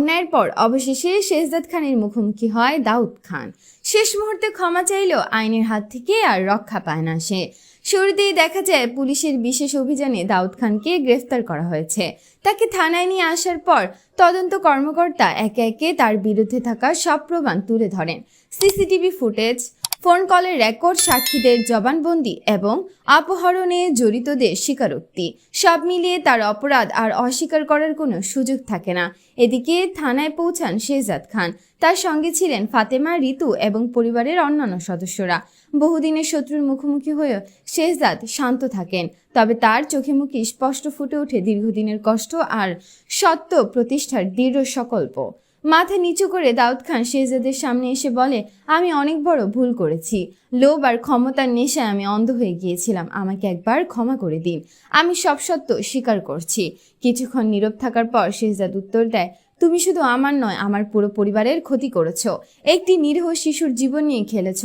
অন্যায়ের পর অবশেষে শেহজাদ খানের মুখোমুখি হয় দাউদ খান। শেষ মুহূর্তে ক্ষমা চাইলেও আইনের হাত থেকে আর রক্ষা পায় না সে। শুরুতেই দেখা যায় পুলিশের বিশেষ অভিযানে দাউদ খানকে গ্রেফতার করা হয়েছে। তাকে থানায় নিয়ে আসার পর তদন্ত কর্মকর্তা একে একে তার বিরুদ্ধে থাকা সব প্রমাণ তুলে ধরেন। সিসিটিভি ফুটেজ, ফোন কলের রেকর্ড, সাক্ষীদের জবানবন্দি এবং অপহরণে জড়িতদের স্বীকারোক্তি সব মিলিয়ে তার অপরাধ আর অস্বীকার করার কোনো সুযোগ থাকে না। এদিকে থানায় পৌঁছান শেহজাদ খান। তার সঙ্গে ছিলেন ফাতেমা, ঋতু এবং পরিবারের অন্যান্য সদস্যরা। বহুদিনের শত্রুর মুখোমুখি হয়েও শেহজাদ শান্ত থাকেন, তবে তার চোখে মুখে স্পষ্ট ফুটে ওঠে দীর্ঘদিনের কষ্ট আর সত্য প্রতিষ্ঠার দৃঢ় সংকল্প। মাথা নিচু করে দাউদ খান শেহজাদের সামনে এসে বলে, আমি অনেক বড় ভুল করেছি। লোভ আর ক্ষমতার নেশায় আমি অন্ধ হয়ে গিয়েছিলাম। আমাকে একবার ক্ষমা করে দিন। আমি সব সত্য স্বীকার করছি। কিছুক্ষণ নীরব থাকার পর শেহজাদ উত্তর দেয়, তুমি শুধু আমার নয়, আমার পুরো পরিবারের ক্ষতি করেছ। একটি নিরীহ শিশুর জীবন নিয়ে খেলেছ।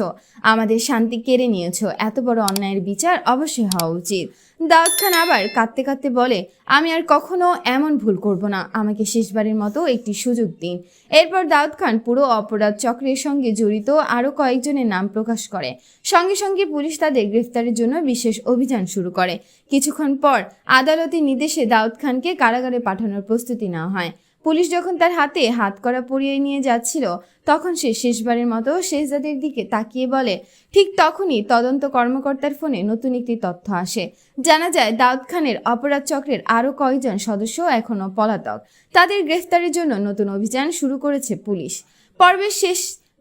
আমাদের শান্তি কেড়ে নিয়েছ। এত বড় অন্যায়ের বিচার অবশ্যই হওয়া উচিত। দাউদ খান আবার কাঁদতে কাঁদতে বলে, আমি আর কখনো এমন ভুল করব না। আমাকে শেষবারের মতো একটি সুযোগ দিন। এরপর দাউদ খান পুরো অপরাধ চক্রের সঙ্গে জড়িত আরও কয়েকজনের নাম প্রকাশ করে। সঙ্গে সঙ্গে পুলিশ তাদের গ্রেফতারের জন্য বিশেষ অভিযান শুরু করে। কিছুক্ষণ পর আদালতের নির্দেশে দাউদ খানকে কারাগারে পাঠানোর প্রস্তুতি নেওয়া হয়। পুলিশ যখন তার হাতে হাতকড়া পরিয়ে নিয়ে যাচ্ছিল, তখন সে শেষবারের মতো শেহজাদের দিকে তাকিয়ে বলে। ঠিক তখনই তদন্ত কর্মকর্তার ফোনে নতুন একটি তথ্য আসে। জানা যায় দাউদ খানের অপরাধ চক্রের আরও কয়েকজন সদস্য এখনও পলাতক। তাদের গ্রেফতারের জন্য নতুন অভিযান শুরু করেছে পুলিশ। পর্বের শেষ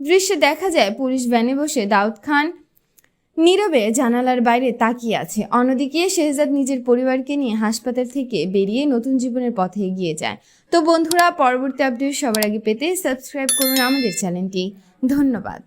দৃশ্যে দেখা যায় পুলিশ ভ্যানে বসে দাউদ খান নীরবে জানালার বাইরে তাকিয়ে আছে। অন্যদিকে শেহজাদ নিজের পরিবারকে নিয়ে হাসপাতাল থেকে বেরিয়ে নতুন জীবনের পথে এগিয়ে যায়। তো বন্ধুরা, পরবর্তী আপডেট সবার আগে পেতে সাবস্ক্রাইব করুন আমাদের চ্যানেলটি। ধন্যবাদ।